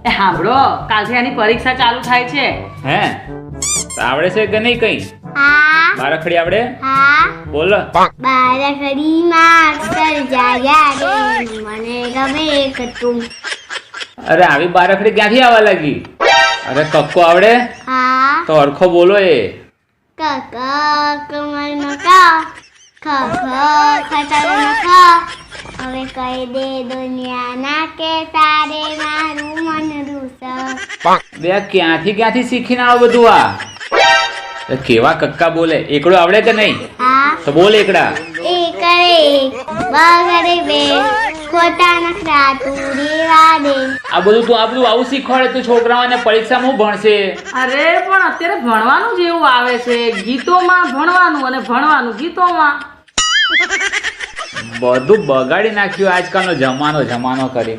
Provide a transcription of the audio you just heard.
એ સાંભળો, કાલથી આની પરીક્ષા ચાલુ થાય છે. હે તો આવડે છે કે નહીં કઈ? હા બારાખડી આવડે? હા બોલો. બારાખડીમાં અક્ષર જાયા રે મને ગમે કતું. અરે આવી બારાખડી ક્યાંથી આવવા લાગી? અરે કક્કો આવડે? હા તો અરખો બોલો એ. ક ક કમળનો ક ખ ખ ખતરનો ખ. હવે કહી દે દુનિયાના કે તારે મારું મન રૂસ. બે ક્યાંથી શીખીને આવો બધું આ? એ કેવા કક્કા બોલે? એકડો આવડે કે નહીં? હા તો બોલ એકડા. એ કરે બગડે બે ખોટા નખરા તું રેવા દે. આ બધું તું આવું શીખવાડે તું છોકરાઓને પરીક્ષામાં હું ભણશે? અરે પણ અત્યારે ભણવાનું જ એવું આવે છે, ગીતોમાં ભણવાનું અને ભણવાનું ગીતોમાં. બધું બગાડી નાખ્યું આજકાલનો જમાનો કરી